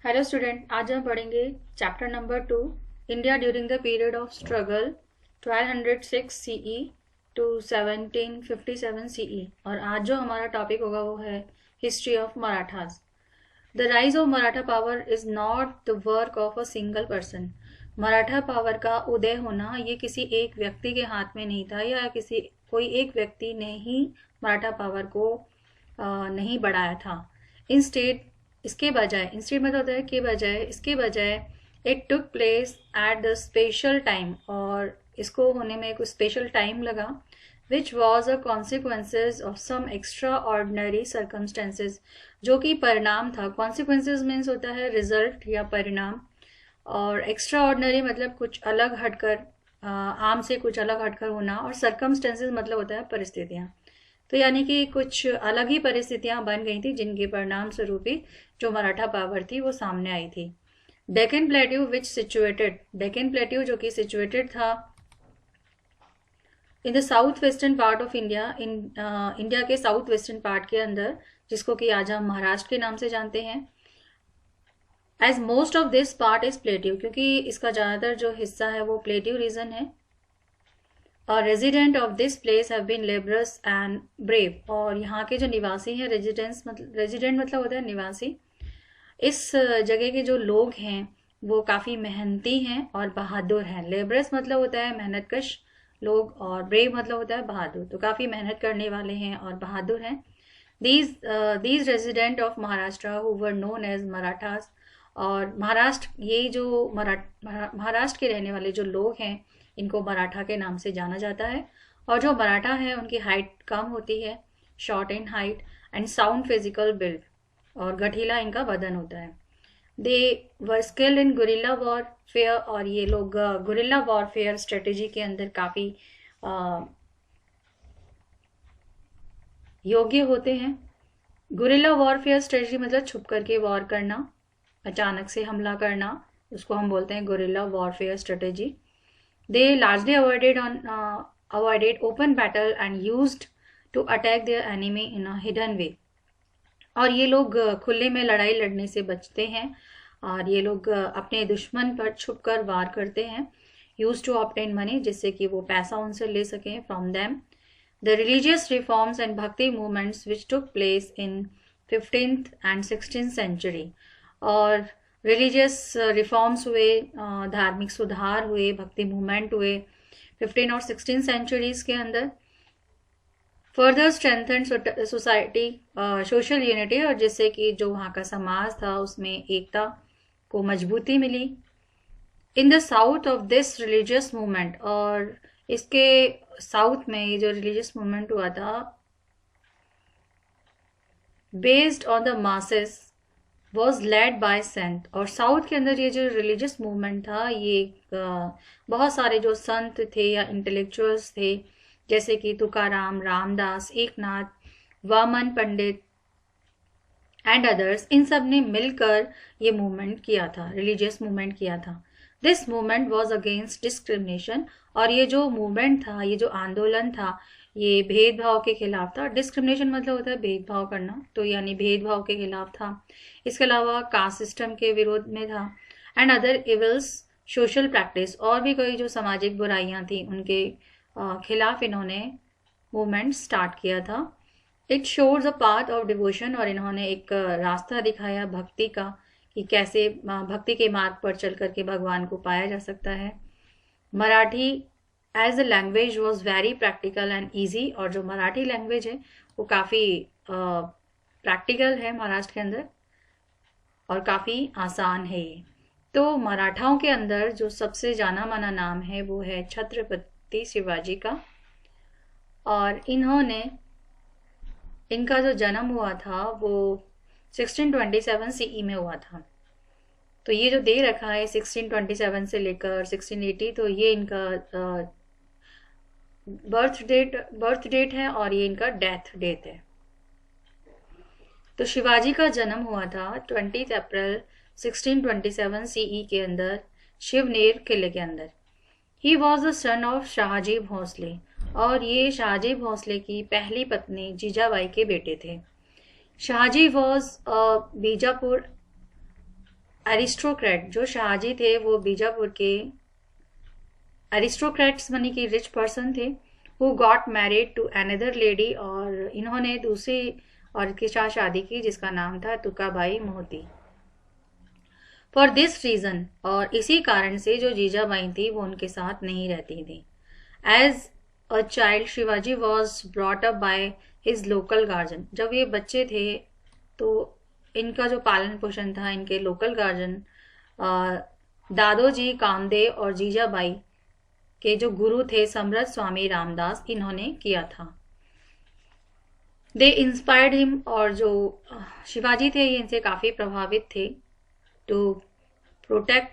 Hello student, आज हम पढ़ेंगे chapter number 2 India during the period of struggle 1206 CE to 1757 CE. और आज जो हमारा टॉपिक होगा वो है history of Marathas. The rise of Maratha power is not the work of a single person. Maratha power का उदय होना ये किसी एक व्यक्ति के हाथ में नहीं था, या कोई एक व्यक्ति ने ही मराठा पावर को नहीं बढ़ाया था। इंस्टेड इसके बजाय, इंस्टेड मतलब होता है के बजाय, इसके बजाय it took place at the special time, और इसको होने में कुछ स्पेशल टाइम लगा, which was a consequences of some extraordinary circumstances, जो कि परिणाम था। कॉन्सिक्वेंसेज मीन्स होता है रिजल्ट या परिणाम, और एक्स्ट्रा ऑर्डिनरी मतलब कुछ अलग हटकर, आम से कुछ अलग हटकर होना, और सर्कमस्टेंसेज मतलब होता है परिस्थितियां। तो यानी कि कुछ अलग ही परिस्थितियां बन गई थी, जिनके परिणाम स्वरूप ही जो मराठा पावर थी वो सामने आई थी। डेक्कन प्लेट्यू विच सिचुएटेड, डेक्कन प्लेट्यू जो कि सिचुएटेड था इन the south western part of India, India के साउथ वेस्टर्न पार्ट के अंदर, जिसको कि आज हम महाराष्ट्र के नाम से जानते हैं। As most of this part is plateau, क्योंकि इसका ज्यादातर जो हिस्सा है वो प्लेट्यू रीजन है। और resident of this place have been laborious and brave, और यहाँ के जो निवासी हैं, रेजिडेंट मतलब होता है निवासी, इस जगह के जो लोग हैं वो काफी मेहनती हैं और बहादुर हैं। लेबरस मतलब होता है मेहनतकश लोग, और ब्रेव मतलब होता है बहादुर, तो काफी मेहनत करने वाले हैं और बहादुर हैं। These resident of Maharashtra who were known as Marathas, और महाराष्ट्र, ये जो महाराष्ट्र के रहने वाले जो लोग हैं इनको मराठा के नाम से जाना जाता है। और जो मराठा है उनकी हाइट कम होती है, short in height, and sound physical build, और गठीला इनका बदन होता है। दे वर स्किल्ड इन गुरिल्ला वॉरफेयर, और ये लोग गुरिल्ला वॉरफेयर स्ट्रेटेजी के अंदर काफी योग्य होते हैं। गुरिल्ला वॉरफेयर स्ट्रेटेजी मतलब छुप करके वॉर करना, अचानक से हमला करना, उसको हम बोलते हैं guerrilla warfare strategy. They largely avoided open battle and used to attack their enemy in a hidden way. और ये लोग खुले में लड़ाई लड़ने से बचते हैं, और ये लोग अपने दुश्मन पर छुपकर वार करते हैं। यूज टू ऑब्टेन मनी, जिससे कि वो पैसा उनसे ले सकें, from them. The religious reforms and bhakti movements which took place in 15th and 16th century, और रिलीजियस रिफॉर्म्स हुए, धार्मिक सुधार हुए, भक्ति मूवमेंट हुए 15 और 16 सेंचुरीज के अंदर। Further strengthen society, social unity, और जिससे कि जो वहाँ का समाज था उसमें एकता को मजबूती मिली। In the south of this religious movement, और इसके साउथ में ये जो रिलीजियस मूवमेंट हुआ था based on the masses was led by संत, और साउथ के अंदर ये जो रिलीजियस मूवमेंट था ये बहुत सारे जो संत थे या इंटेलेक्चुअल्स थे, जैसे कि तुकाराम, रामदास, एकनाथ, वामन पंडित एंड अदर्स, इन सब ने मिलकर ये मूवमेंट किया था, रिलीजियस मूवमेंट किया था। This movement was against discrimination, और ये जो मूवमेंट था, ये जो आंदोलन था, ये भेदभाव के खिलाफ था। डिस्क्रिमिनेशन मतलब होता है भेदभाव करना, तो यानी भेदभाव के खिलाफ था। इसके अलावा कास्ट सिस्टम के विरोध में था, and other evils social practice, और भी कई जो सामाजिक बुराइयां थी उनके खिलाफ इन्होंने मूवमेंट स्टार्ट किया था। It shows a path of devotion, और इन्होंने एक रास्ता दिखाया भक्ति का, कि कैसे भक्ति के मार्ग पर चल करके भगवान को पाया जा सकता है। Marathi as a language was very practical and easy, और जो मराठी लैंग्वेज है वो काफ़ी प्रैक्टिकल है महाराष्ट्र के अंदर, और काफ़ी आसान है ये। तो मराठाओं के अंदर जो सबसे जाना माना नाम है वो है छत्रपति शिवाजी का, और इनका जो जन्म हुआ था वो 1627 सीई में हुआ था। तो ये जो दे रखा है 1627 से लेकर 1680, तो ये इनका बर्थ डेट है, और ये इनका डेथ डेट है। तो शिवाजी का जन्म हुआ था 20 अप्रैल 1627 सीई के अंदर, शिवनेर किले के अंदर। He was the son of Shahji Bhosale, और ये शाहजी भोसले की पहली पत्नी जीजाबाई के बेटे थे। शाहजी वॉज बीजापुर एरिस्टोक्रेट जो शाहजी थे वो बीजापुर के एरिस्टोक्रेट्स मानी कि रिच पर्सन थे, who got married to another lady, और इन्होंने दूसरी औरत के साथ शादी की जिसका नाम था Tukabai Mohite. For this reason, और इसी कारण से जो जीजाबाई थी वो उनके साथ नहीं रहती थी। As a child Shivaji was brought up by his local guardian, जब ये बच्चे थे तो इनका जो पालन पोषण था इनके लोकल गार्जियन दादोजी कामदेव और जीजाबाई के जो गुरु थे समरथ स्वामी रामदास, इन्होंने किया था। दे इंस्पायर्ड हिम, और जो शिवाजी थे ये इनसे काफी प्रभावित थे, टू प्रोटेक्ट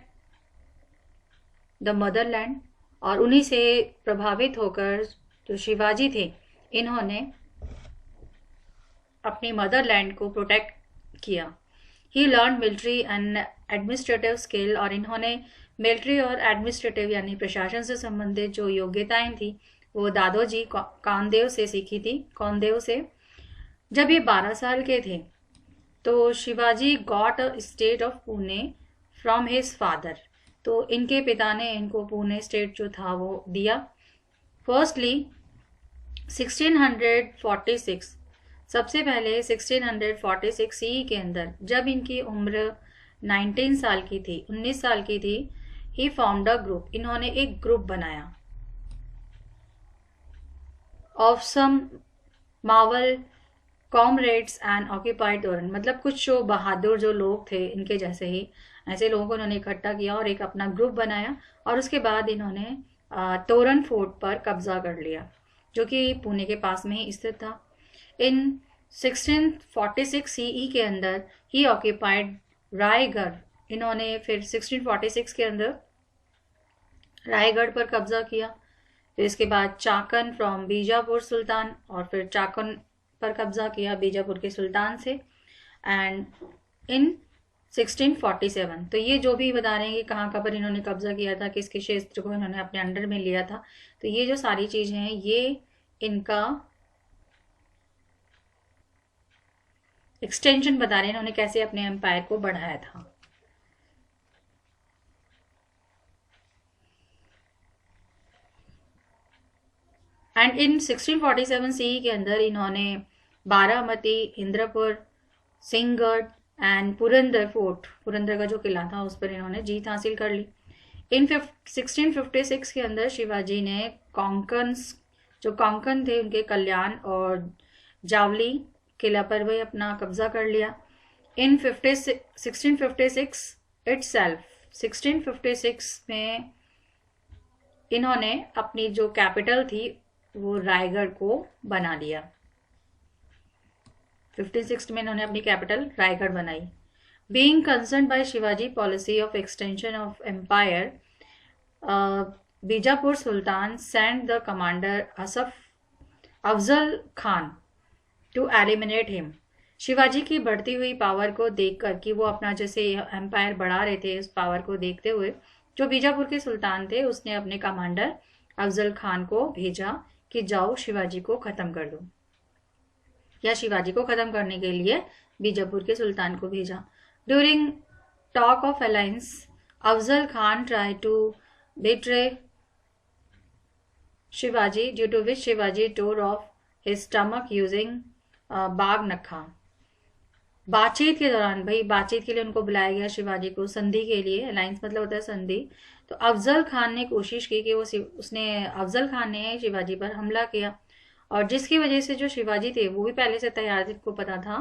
द मदरलैंड, और उन्हीं से प्रभावित होकर जो शिवाजी थे इन्होंने अपनी मदरलैंड को प्रोटेक्ट किया। He learn military and administrative skill, और इन्होंने मिलिट्री और एडमिनिस्ट्रेटिव यानी प्रशासन से संबंधित जो योग्यताएं थी वो दादोजी कामदेव से सीखी थी, कौनदेव से। जब ये 12 साल के थे तो Shivaji got a state of Pune from his father, तो इनके पिता ने इनको पुणे स्टेट जो था वो दिया। फर्स्टली 1646, सबसे पहले 1646 सी के अंदर जब इनकी उम्र 19 साल की थी, 19 साल की थी, ही फॉर्म्ड अ ग्रुप, इन्होंने एक ग्रुप बनाया of some Maval comrades and occupied Torna, मतलब कुछ जो बहादुर जो लोग थे इनके जैसे ही ऐसे लोगों को इन्होंने इकट्ठा किया और एक अपना ग्रुप बनाया, और उसके बाद इन्होंने तोरन फोर्ट पर कब्जा कर लिया जो कि पुणे के पास में ही स्थित था। इन 1646 सीई के अंदर ही ऑक्यूपाइड रायगढ़, इन्होंने फिर 1646 के अंदर रायगढ़ पर कब्जा किया। फिर इसके बाद चाकन फ्रॉम बीजापुर सुल्तान, और फिर चाकन पर कब्जा किया बीजापुर के सुल्तान से। एंड इन 1647, तो ये जो भी बता रहे हैं कि कहाँ पर इन्होंने कब्जा किया था, किसके क्षेत्र को इन्होंने अपने अंडर में लिया था, तो ये जो सारी चीजें हैं ये इनका एक्सटेंशन बता रहे हैं, इन्होंने कैसे अपने एम्पायर को बढ़ाया था। एंड इन 1647 सी के अंदर इन्होंने बारामती, इंद्रपुर, सिंहगढ़ एंड पुरंदर फोर्ट, पुरंदर का जो किला था उस पर इन्होंने जीत हासिल कर ली। इन 1656 के अंदर शिवाजी ने कोंकन्स, जो कोंकण थे उनके कल्याण और जावली किला पर भी अपना कब्जा कर लिया। इन 1656 इटसेल्फ, 1656 में इन्होंने अपनी जो कैपिटल थी वो रायगढ़ को बना लिया। 1560 में इन्होंने अपनी कैपिटल रायगढ़ बनाई। Being concern by Shivaji policy of extension of empire, Bijapur sultan send the commander Afzal Khan to eliminate him. Shivaji की बढ़ती हुई पावर को देखकर कि वो अपना जैसे एम्पायर बढ़ा रहे थे, उस पावर को देखते हुए जो बीजापुर के सुल्तान थे उसने अपने कमांडर अफजल खान को भेजा कि जाओ शिवाजी को खत्म कर दो, या शिवाजी को खत्म करने के लिए बीजापुर के सुल्तान को भेजा। During talk of alliance Afzal Khan try to betray Shivaji, due to which Shivaji tore off his stomach using bagh nakha. बातचीत के दौरान, भाई बातचीत के लिए उनको बुलाया गया शिवाजी को, संधि के लिए, अलायंस मतलब होता है संधि, तो अफजल खान ने कोशिश की कि अफजल खान ने शिवाजी पर हमला किया, और जिसकी वजह से जो शिवाजी थे वो भी पहले से तैयार थे, को पता था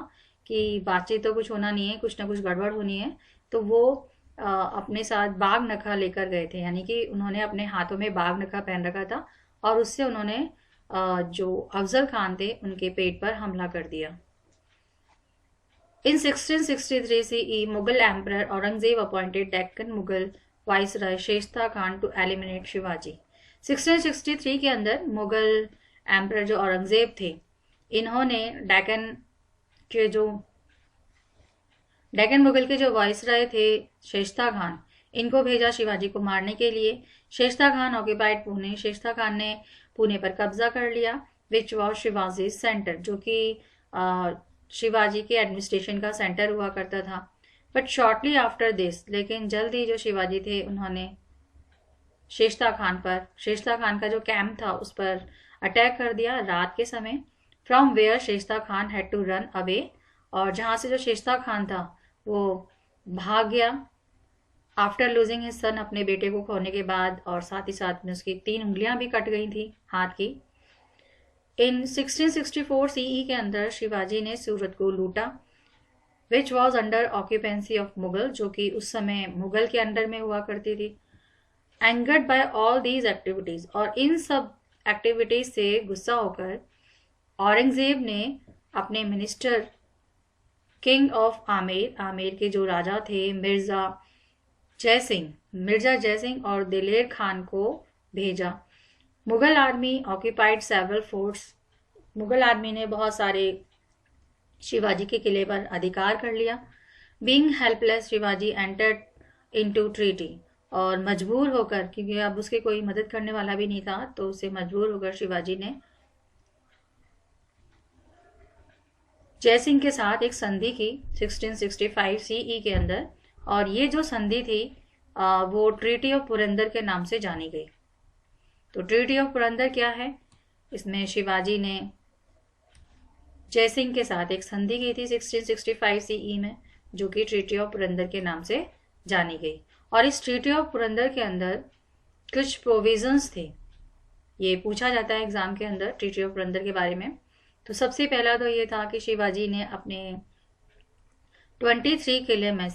कि बातचीत तो कुछ होना नहीं है, कुछ ना कुछ गड़बड़ होनी है, तो वो अपने साथ बाघ नखा लेकर गए थे, यानी कि उन्होंने अपने हाथों में बाघ नखा पहन रखा था, और उससे उन्होंने जो अफजल खान थे उनके पेट पर हमला कर दिया। In 1663 CE Mughal emperor Aurangzeb appointed Deccan Mughal viceroy Shaista Khan to eliminate Shivaji. 1663 के अंदर मुगल एम्परर जो औरंगजेब थे इन्होंने डेक्कन मुगल के जो वाइसराय थे शेषता खान, इनको भेजा शिवाजी को मारने के लिए। शेषता खान ऑक्यूपाइड पुणे, शेषता खान ने पुणे पर कब्जा कर लिया, विच वॉज शिवाजी सेंटर, जो कि शिवाजी के एडमिनिस्ट्रेशन का सेंटर हुआ करता था। बट शॉर्टली आफ्टर दिस, लेकिन जल्द ही जो शिवाजी थे उन्होंने शेषता खान का जो कैंप था उस पर अटैक कर दिया रात के समय, from where Shaista Khan had to run away, और जहां से जो शेषता खान था वो भाग गया आफ्टर लूजिंग हिज सन, अपने बेटे को खोने के बाद, और साथ ही साथ में उसकी 3 उंगलियां भी कट गई थी हाथ की। इन 1664 सीई के अंदर शिवाजी ने सूरत को लूटा, which was under occupancy of Mughal, जो कि उस समय मुगल के अंडर में हुआ करती थी। Angered by all these activities, और इन सब एक्टिविटीज से गुस्सा होकर औरंगजेब ने अपने मिनिस्टर किंग ऑफ आमेर के जो राजा थे मिर्जा जयसिंह और दिलेर खान को भेजा। Mughal army occupied several forts, Mughal army ने बहुत सारे शिवाजी के किले पर अधिकार कर लिया। Being helpless Shivaji entered into treaty, और मजबूर होकर, क्योंकि अब उसके कोई मदद करने वाला भी नहीं था, तो उसे मजबूर होकर शिवाजी ने जयसिंह के साथ एक संधि की 1665 सीई के अंदर, और ये जो संधि थी वो ट्रीटी ऑफ पुरंदर के नाम से जानी गई। तो ट्रीटी ऑफ पुरंदर क्या है? इसमें शिवाजी ने जयसिंह के साथ एक संधि की थी 1665 सीई में, जो कि ट्रीटी ऑफ पुरंदर के नाम से जानी गई। और इस ट्रीटी ऑफ पुरंदर के अंदर कुछ प्रोविजंस थे, ये पूछा जाता है एग्जाम के अंदर ट्रीटी ऑफ पुरंदर के बारे में। तो सबसे पहला तो ये था कि शिवाजी ने अपने 23 किले में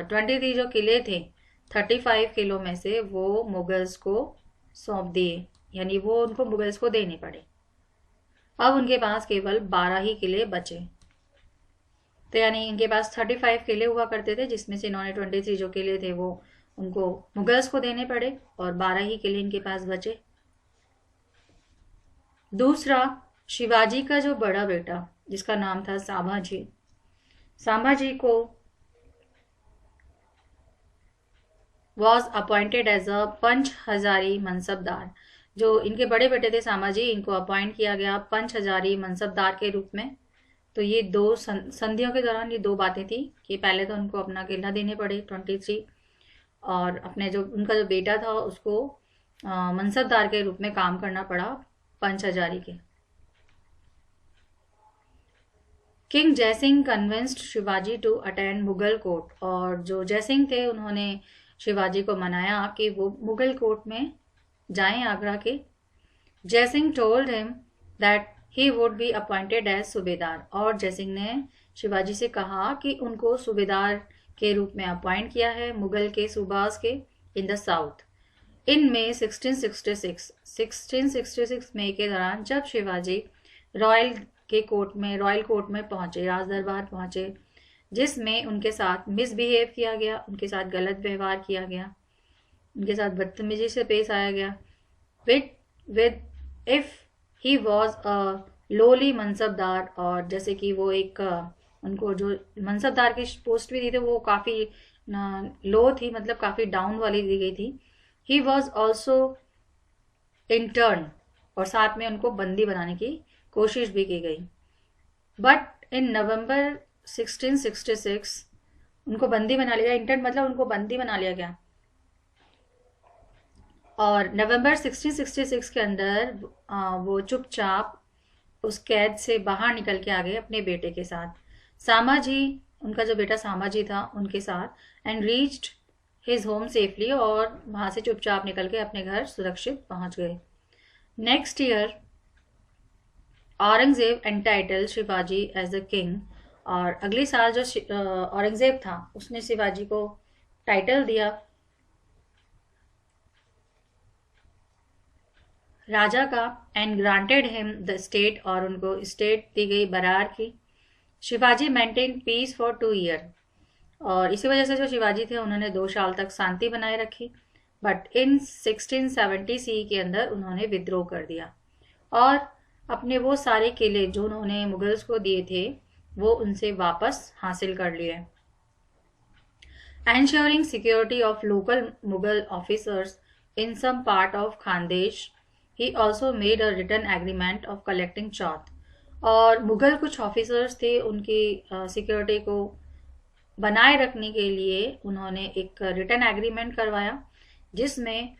23 जो किले थे 35 किलो में से वो मुगल्स को सौंप दिए, यानी वो उनको मुगल्स को देने पड़े। अब उनके पास केवल 12 ही किले बचे, तो यानी इनके पास 35 किले हुआ करते थे, जिसमें से इन्होंने 23 जो किले थे वो उनको मुगल्स को देने पड़े, और 12 ही किले इनके पास बचे। दूसरा, शिवाजी का जो बड़ा बेटा जिसका नाम था संभाजी को वॉज अपॉइंटेड एज अ पंच हजारी मनसबदार। जो इनके बड़े बेटे थे संभाजी, इनको अपॉइंट किया गया पंच हजारी मनसबदार के रूप में। तो ये दो संधियों के दौरान ये दो बातें थी कि पहले तो उनको अपना किला देने पड़े 23, और अपने जो उनका जो बेटा था उसको मनसबदार के रूप में काम करना पड़ा पंच हजारी के। King Jaisingh convinced Shivaji to attend Mughal court, और जो जयसिंह थे उन्होंने शिवाजी को मनाया कि वो मुगल कोर्ट में जाएं आगरा के। Jaisingh told him that he would be appointed as subedar, और जयसिंह ने शिवाजी से कहा कि उनको सूबेदार के रूप में अपॉइंट किया है मुगल के सूबास के इन द साउथ। इन मई 1666 मई के दौरान जब शिवाजी रॉयल कोर्ट में पहुंचे, राज दरबार पहुंचे, जिसमें उनके साथ मिसबिहेव किया गया, उनके साथ गलत व्यवहार किया गया, उनके साथ बदतमीजी से पेश आया गया। With if he was a lowly mansabdar, और जैसे कि वो एक उनको जो मनसबदार की पोस्ट भी दी थी वो काफी लो थी, मतलब काफी डाउन वाली दी गई थी। ही वॉज ऑल्सो इंटर्न, और साथ में उनको बंदी बनाने की कोशिश भी की गई। बट इन नवंबर 1666 उनको बंदी बना लिया, इंटर्न मतलब उनको बंदी बना लिया गया, और नवंबर 1666 के अंदर वो चुपचाप उस कैद से बाहर निकल के आ गए अपने बेटे के साथ, सामाजी, उनका जो बेटा सामाजी था उनके साथ, and reached his home safely, और वहां से चुपचाप निकल के अपने घर सुरक्षित पहुंच गए। Next year Aurangzeb entitle Shivaji as a king, और अगले साल जो औरंगजेब था उसने शिवाजी को टाइटल दिया राजा का, and granted him the state, और उनको स्टेट दी गई बरार की। Shivaji maintain piece for 2 year, और इसी वजह से जो शिवाजी थे उन्होंने 2 साल तक शांति बनाए रखी। बट इन 1670 सी के अंदर उन्होंने विद्रोह कर दिया, और अपने वो सारे किले जो उन्होंने मुगल्स को दिए थे वो उनसे वापस हासिल कर लिए। Ensuring security of local Mughal officers in some part of Khandesh, he also made a return agreement of collecting chauth. और मुगल कुछ ऑफिसर्स थे, उनकी सिक्योरिटी को बनाए रखने के लिए उन्होंने एक रिटन एग्रीमेंट करवाया, जिसमें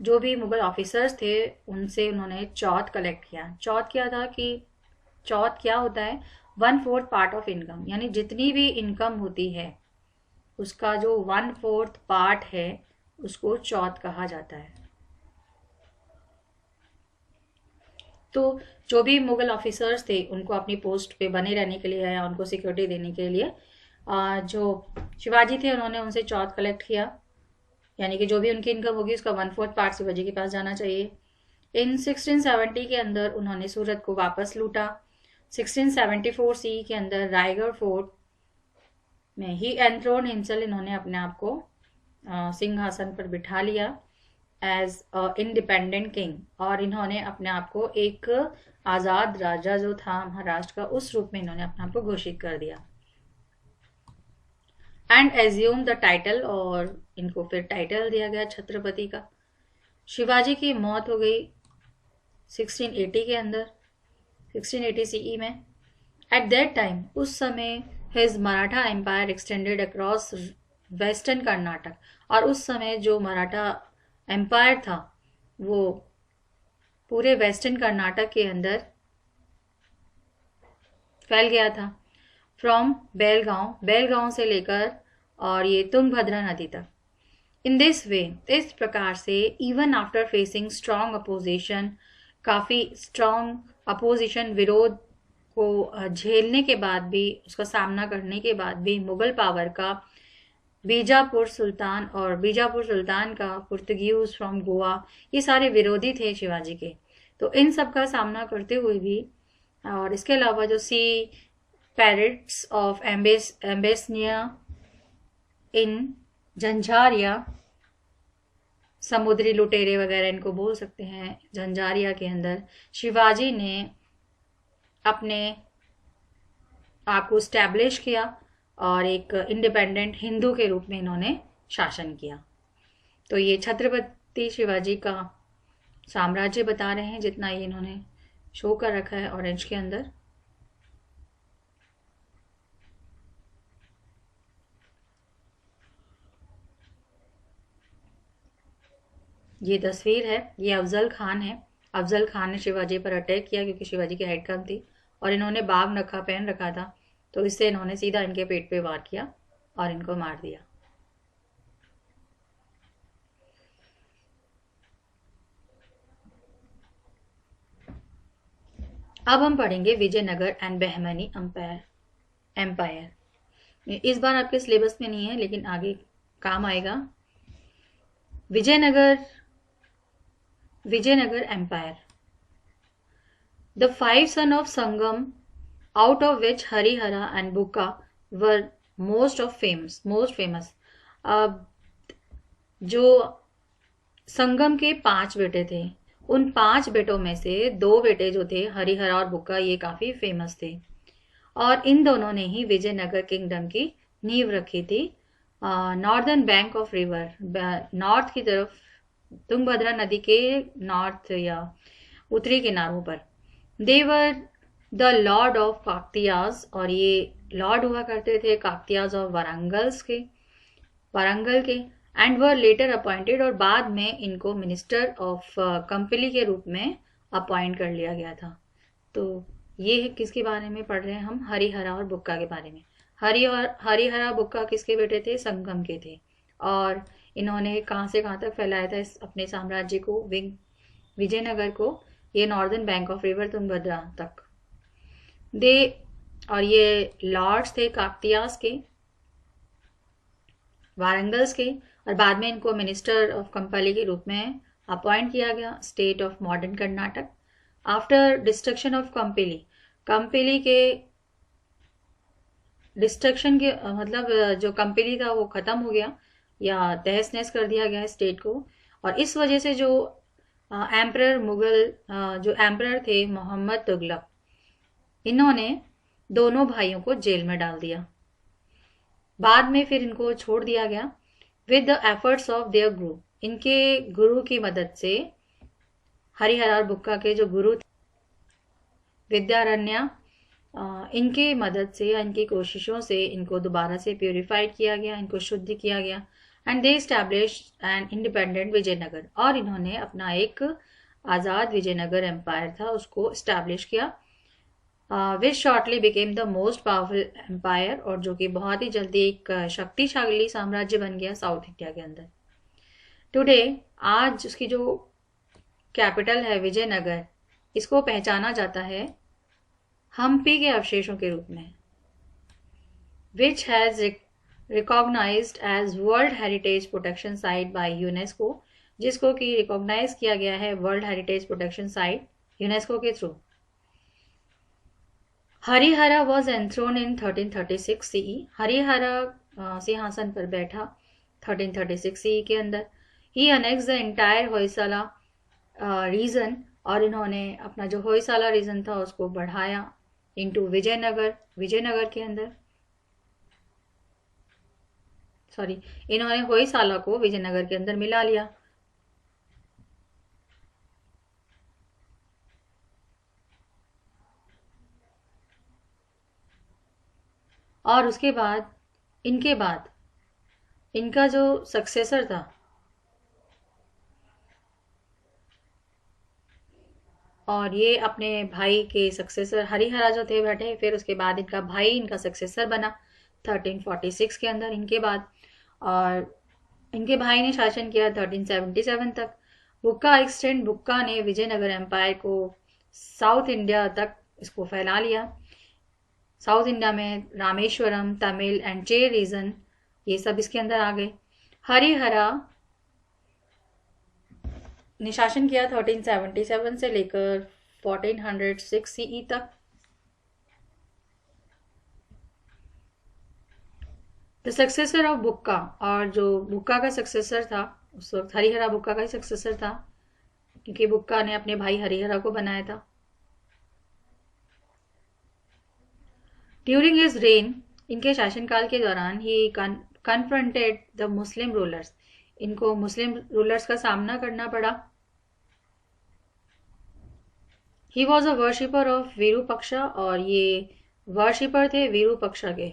जो भी मुगल ऑफिसर्स थे उनसे उन्होंने चौथ कलेक्ट किया। चौथ क्या था कि चौथ क्या होता है, 1/4 पार्ट ऑफ इनकम, यानी जितनी भी इनकम होती है उसका जो 1/4 पार्ट है उसको चौथ कहा जाता है। तो जो भी मुगल ऑफिसर्स थे उनको अपनी पोस्ट पे बने रहने के लिए या उनको सिक्योरिटी देने के लिए जो शिवाजी थे उन्होंने उनसे चौथ कलेक्ट किया, यानी कि जो भी उनकी इनकम होगी उसका 1/4 पार्ट शिवाजी के पास जाना चाहिए। इन 1670 के अंदर उन्होंने सूरत को वापस लूटा। 1674 सी के अंदर रायगढ़ फोर्ट में ही एंथ्रोन हिमसेल्फ, इन्होंने अपने आप को सिंहासन पर बिठा लिया एज इंडिपेंडेंट किंग, और इन्होंने अपने आप को एक आज़ाद राजा जो था महाराष्ट्र का उस रूप में इन्होंने अपने आप को घोषित कर दिया एंड एज्यूम द टाइटल, और इनको फिर टाइटल दिया गया छत्रपति का। शिवाजी की मौत हो गई 1680 के अंदर, 1680 सीई में। एट दैट टाइम, उस समय his Maratha empire extended across western Karnataka, और उस समय जो मराठा एम्पायर था वो पूरे वेस्टर्न कर्नाटक के अंदर फैल गया था। फ्रॉम बेलगांव से लेकर और ये तुंगभद्रा नदी तक। इन दिस वे, इस प्रकार से even after facing strong opposition, काफ़ी स्ट्रॉन्ग अपोजिशन, विरोध को झेलने के बाद भी, उसका सामना करने के बाद भी, मुगल पावर का बीजापुर सुल्तान का पुर्तगीज फ्रॉम गोवा, ये सारे विरोधी थे शिवाजी के। तो इन सब का सामना करते हुए भी, और इसके अलावा जो सी पैरेट्स ऑफ एम्बेसनिया इन झंझारिया, समुद्री लुटेरे वगैरह इनको बोल सकते हैं, झंझारिया के अंदर शिवाजी ने अपने आप को स्टैब्लिश किया और एक इंडिपेंडेंट हिंदू के रूप में इन्होंने शासन किया। तो ये छत्रपति शिवाजी का साम्राज्य बता रहे हैं, जितना ये इन्होंने शो कर रखा है ऑरेंज के अंदर। ये तस्वीर है, ये अफजल खान है। अफजल खान ने शिवाजी पर अटैक किया क्योंकि शिवाजी की हाइट कम थी और इन्होंने बाग नखा पहन रखा था, तो इससे इन्होंने सीधा इनके पेट पे वार किया और इनको मार दिया। अब हम पढ़ेंगे विजयनगर एंड बहमनी एम्पायर। इस बार आपके सिलेबस में नहीं है लेकिन आगे काम आएगा। Vijayanagar empire. The 5 sons of Sangam, out of which Harihara and Bukka were most famous. अब जो संगम के 5 बेटे थे, उन 5 बेटों में से 2 बेटे जो थे हरिहरा और बुक्का, ये काफी फेमस थे, और इन दोनों ने ही विजयनगर किंगडम की नींव रखी थी। Northern bank of river, north की तरफ, तुंगभद्रा नदी के नॉर्थ या उत्तरी किनारों पर। देवर द लॉर्ड ऑफ काकतियाज, और ये लॉर्ड हुआ करते थे काकतियाज और वारंगल के एंड वर लेटर अपॉइंटेड, और बाद में इनको मिनिस्टर ऑफ कंपली के रूप में अपॉइंट कर लिया गया था। तो ये किसके बारे में पढ़ रहे हैं हम, हरिहरा और बुक्का के बारे में। हरिहरा बुक्का किसके बेटे थे, संगम के थे, और इन्होंने कहाँ से कहाँ तक फैलाया था अपने साम्राज्य को, विजयनगर को, ये northern bank of river Tungabhadra तक। और ये लॉर्ड्स थे काकतियास के, वारंगल्स के, और बाद में इनको मिनिस्टर ऑफ कंपली के रूप में अपॉइंट किया गया, state of modern Karnataka. After destruction of Kampili के डिस्ट्रक्शन के मतलब जो कंपली था वो खत्म हो गया या तहस नहस कर दिया गया स्टेट को, और इस वजह से जो जो एम्परर थे मोहम्मद तुगलक, इन्होंने दोनों भाइयों को जेल में डाल दिया। बाद में फिर इनको छोड़ दिया गया with the efforts of their गुरु, इनके गुरु की मदद से। हरिहर और बुक्का के जो गुरु थे विद्यारण्य इनके मदद से या इनकी कोशिशों से इनको दोबारा से प्योरीफाइड किया गया, इनको शुद्ध किया गया। And they establish an independent Vijayanagara, और इन्होंने अपना एक आज़ाद विजयनगर एम्पायर था उसको इस्टेब्लिश किया, which shortly became the most powerful empire, और जो कि बहुत ही जल्दी एक शक्तिशाली साम्राज्य बन गया साउथ इंडिया के अंदर। टुडे, आज उसकी जो कैपिटल है विजयनगर, इसको पहचाना जाता है हम्पी के अवशेषों के रूप में, which has recognized as world heritage protection site by UNESCO, जिसको कि रिकॉग्नाइज किया गया है world heritage protection site UNESCO के through. Harihara was enthrone in 1336 CE, Harihara सिंहासन पर बैठा 1336 सीई के अंदर। He annex the entire Hoysala region, और इन्होंने अपना जो होयसाला रीजन था उसको बढ़ाया इनटू विजयनगर, विजयनगर के अंदर, सॉरी, इन्होंने होयसाला को विजयनगर के अंदर मिला लिया। और उसके बाद इनके बाद इनका जो सक्सेसर था, और ये अपने भाई के सक्सेसर हरिहरा जो थे बैठे, फिर उसके बाद इनका भाई इनका सक्सेसर बना 1346 के अंदर इनके बाद, और इनके भाई ने शासन किया 1377 तक। बुक्का एक्सटेंड, बुक्का ने विजयनगर एम्पायर को साउथ इंडिया तक इसको फैला लिया। साउथ इंडिया में रामेश्वरम, तमिल एंड चे रीजन, ये सब इसके अंदर आ गए। हरिहरा ने शासन किया 1377 से लेकर 1406 सीई तक। द सक्सेसर ऑफ बुक्का, और जो बुक्का का सक्सेसर था उस वक्त, हरिहरा बुक्का का ही सक्सेसर था, क्योंकि बुक्का ने अपने भाई हरिहरा को बनाया था। ड्यूरिंग हिज रेन, इनके शासनकाल के दौरान, ही कन्फ्रंटेड द मुस्लिम रूलर्स, इनको मुस्लिम रूलर्स का सामना करना पड़ा। ही was a worshipper of Virupaksha, और ये वर्शिपर थे विरूपक्षा के।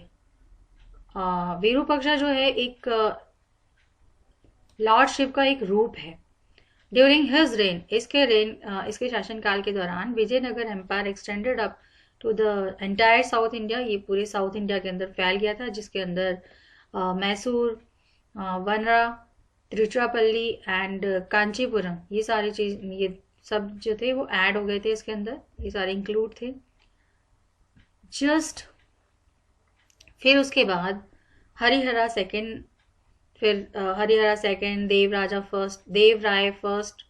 विरूपक्षा जो है एक लॉर्ड शिव का एक रूप है। ड्यूरिंग हिज रेन, इसके शासनकाल के दौरान Vijayanagara empire extended up to the entire south India, ये पूरे साउथ इंडिया के अंदर फैल गया था, जिसके अंदर मैसूर, वनरा, तिरुचिरापल्ली एंड कांचीपुरम, ये सारी चीज, ये सब जो थे वो ऐड हो गए थे इसके अंदर, ये सारे इंक्लूड थे। जस्ट फिर उसके बाद हरिहरा सेकंड, देवराय फर्स्ट,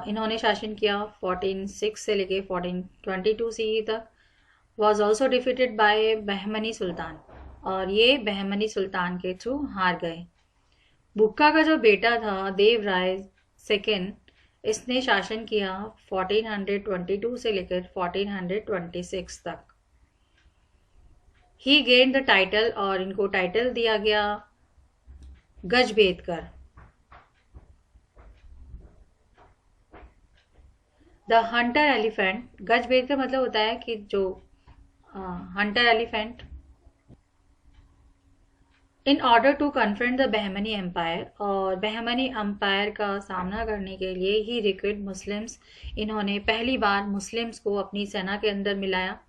इन्होंने शासन किया 1406 से लेके 1422 सीई तक। Was also defeated by Bahmani sultan, और ये बहमनी सुल्तान के थ्रू हार गए। बुक्का का जो बेटा था देवराय सेकंड, इसने शासन किया 1422 से लेकर 1426 तक। ही गेन द टाइटल, और इनको टाइटल दिया गया Gajabetekara. The hunter elephant, Gajabetekara मतलब होता है कि जो hunter elephant. In order to confront the Bahmani empire, और बहमनी एम्पायर का सामना करने के लिए ही रिक्रूट मुस्लिम्स, इन्होंने पहली बार मुस्लिम्स को अपनी सेना के अंदर मिलाया।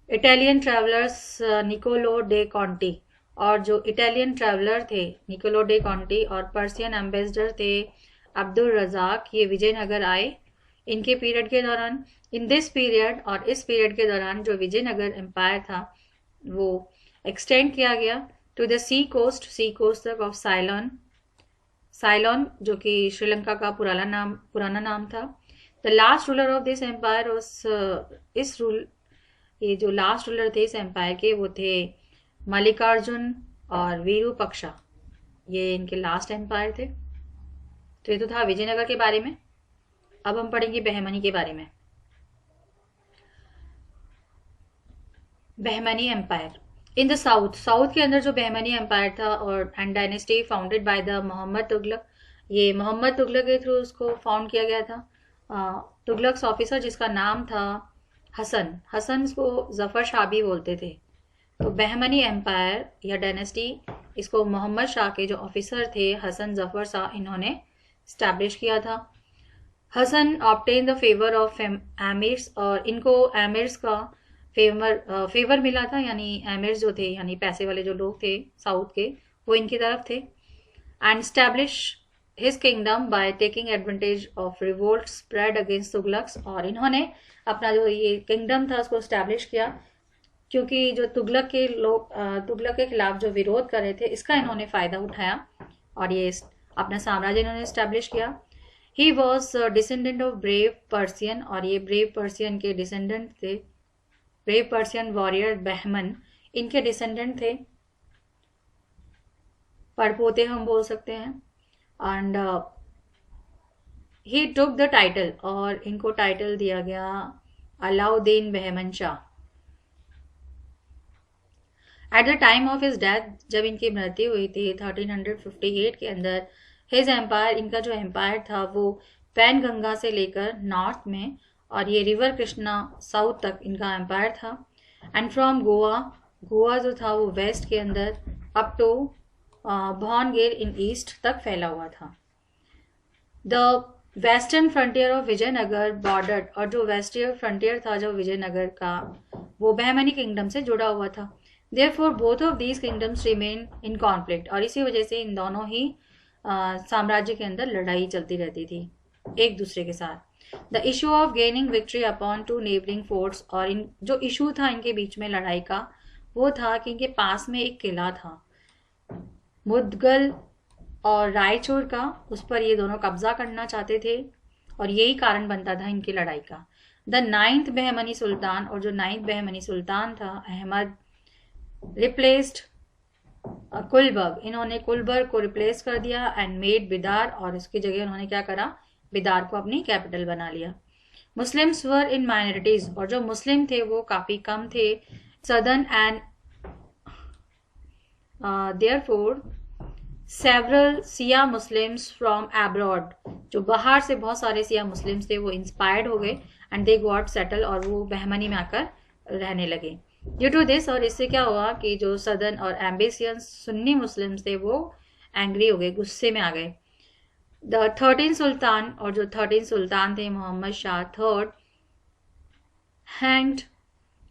इटालियन ट्रैवलर्स निकोलो डे कॉन्टी, और जो इटालियन ट्रैवलर थे निकोलो डे कॉन्टी और पर्सियन एम्बेसडर थे अब्दुल रजाक, ये विजयनगर आए इनके पीरियड के दौरान। इन दिस पीरियड, और इस पीरियड के दौरान जो विजयनगर एम्पायर था वो एक्सटेंड किया गया टू द सी कोस्ट तक ऑफ साइलॉन, जो कि श्रीलंका का पुराना नाम था। The last ruler of this empire, ये जो लास्ट रूलर थे इस एम्पायर के वो थे मल्लिकार्जुन और विरूपक्षा, ये इनके लास्ट एम्पायर थे। तो ये तो था विजयनगर के बारे में। अब हम पढ़ेंगे बहमनी के बारे में। Bahmani empire in the south के अंदर जो बहमनी एम्पायर था और and dynasty founded by the Mohammad Tughlaq, ये मोहम्मद तुगलक के थ्रू उसको फाउंड किया गया था। तुगलक्स ऑफिसर जिसका नाम था हसन, हसन इसको जफर शाह भी बोलते थे। तो बहमनी एम्पायर या डायनेस्टी, इसको मोहम्मद शाह के जो ऑफिसर थे हसन जफर शाह, इन्होंने स्टैब्लिश किया था। Hasan obtain the favour of emirs, और इनको एमिर्स का फेवर मिला था, यानी एमिर्स जो थे यानी पैसे वाले जो लोग थे साउथ के, वो इनकी तरफ थे। And establish his kingdom by taking advantage of revolt spread against Tughlaqs, और इन्होंने अपना जो ये किंगडम था उसको स्टैब्लिश किया क्योंकि जो तुगलक के लोग तुगलक के खिलाफ जो विरोध कर रहे थे, इसका इन्होंने फायदा उठाया और ये अपना साम्राज्य इन्होंने स्टैब्लिश किया। He was descendant of brave Persian, और ये ब्रेव पर्सियन के डिसेंडेंट थे। ब्रेव पर्सियन वॉरियर बहमन इनके डिसेंडेंट थे, पड़पोते हम बोल सकते हैं। And he took the title, और इनको टाइटल दिया गया Alauddin Bahman Shah. At the time of his death, जब इनकी मृत्यु हुई थी 1358 के अंदर, हिज एम्पायर, इनका जो एम्पायर था वो पैन गंगा से लेकर नॉर्थ में और ये रिवर कृष्णा साउथ तक इनका एम्पायर था। एंड फ्रॉम गोवा, गोवा जो था वो वेस्ट के अंदर up to Bhavnagar in east तक फैला हुआ था। The western frontier of Vijayanagara border, और जो वेस्टर्न फ्रंटियर था जो विजयनगर का, वो बहमनी किंगडम से जुड़ा हुआ था। Therefore, both of these kingdoms remain in conflict, और इसी वजह से इन दोनों ही साम्राज्य के अंदर लड़ाई चलती रहती थी एक दूसरे के साथ। The issue of gaining victory upon two neighbouring forts, और इन जो इशू था इनके बीच में लड़ाई का, वो था कि इनके पास में एक किला था मुदगल और रायचूर का, उस पर ये दोनों कब्जा करना चाहते थे और यही कारण बनता था इनकी लड़ाई का। द नाइन्थ बहमनी सुल्तान, और जो नाइन्थ बहमनी सुल्तान था अहमद, रिप्लेस्ड कुलबर्ग, इन्होंने कुलबर्ग को रिप्लेस कर दिया एंड मेड बिदार, और इसकी जगह उन्होंने क्या करा, बिदार को अपनी कैपिटल बना लिया। मुस्लिम्स वर इन माइनॉरिटीज, और जो मुस्लिम थे वो काफी कम थे। Southern and therefore several Siya Muslims from abroad, जो बाहर से बहुत सारे सिया मुस्लिम्स थे वो इंस्पायर्ड हो गए एंड दे गॉट सेटल, और वो बहमनी में आकर रहने लगे। ड्यू टू दिस, और इससे क्या हुआ कि जो सदर्न और एम्बिशियस सुन्नी मुस्लिम्स थे वो एंग्री हो गए, गुस्से में आ गए। द 13 सुल्तान, और जो 13 सुल्तान थे Mohammad Shah third, hanged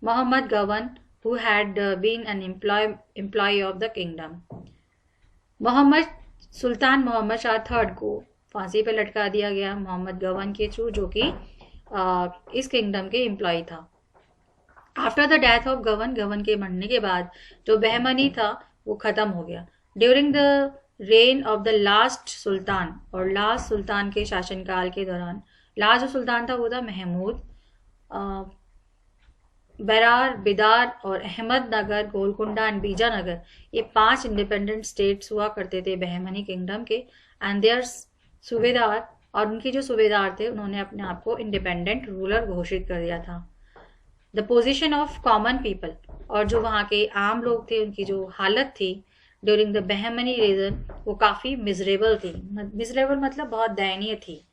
Mohammad Gawan who had been an employ of the kingdom. सुल्तान मोहम्मद शाह थर्ड को फांसी पे लटका दिया गया मोहम्मद गवन के थ्रू, जो कि इस किंगडम के एम्प्लॉय था। आफ्टर द डेथ ऑफ गवन, गवन के मरने के बाद जो बहमनी था वो खत्म हो गया। During the reign of the last sultan, और लास्ट सुल्तान के शासनकाल के दौरान, लास्ट जो सुल्तान था वो था महमूद। बेरार, बिदार और अहमदनगर, गोलकुंडा एंड बीजानगर, ये 5 इंडिपेंडेंट स्टेट्स हुआ करते थे बहमनी किंगडम के। एंड देयर सूबेदार, और उनके जो सूबेदार थे उन्होंने अपने आप को इंडिपेंडेंट रूलर घोषित कर दिया था। The position of common people, और जो वहाँ के आम लोग थे उनकी जो हालत थी ड्यूरिंग द बहमनी रीजन, वो काफ़ी मिजरेबल थी। मिजरेबल मतलब बहुत दयनीय थी,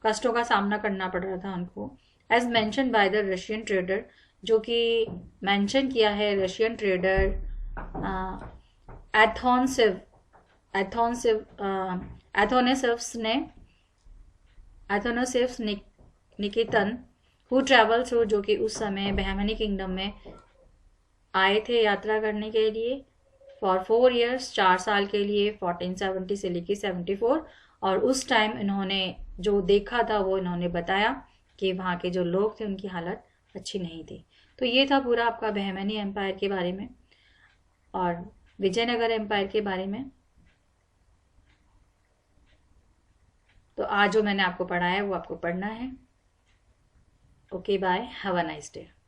कष्टों का सामना करना पड़ रहा था उनको। As mention by the Russian trader, जो कि मेंशन किया है Russian trader Athanasius Nikitin, who travel through, जो कि उस समय बहमनी किंगडम में आए थे यात्रा करने के लिए फॉर 4 years, 4 साल के लिए, 1470 से लेके 74। और उस टाइम इन्होंने जो देखा था वो इन्होंने बताया कि वहाँ के जो लोग थे उनकी हालत अच्छी नहीं थी। तो ये था पूरा आपका बहमनी एम्पायर के बारे में और विजयनगर एम्पायर के बारे में। तो आज जो मैंने आपको पढ़ाया है वो आपको पढ़ना है। Okay bye, have a nice day.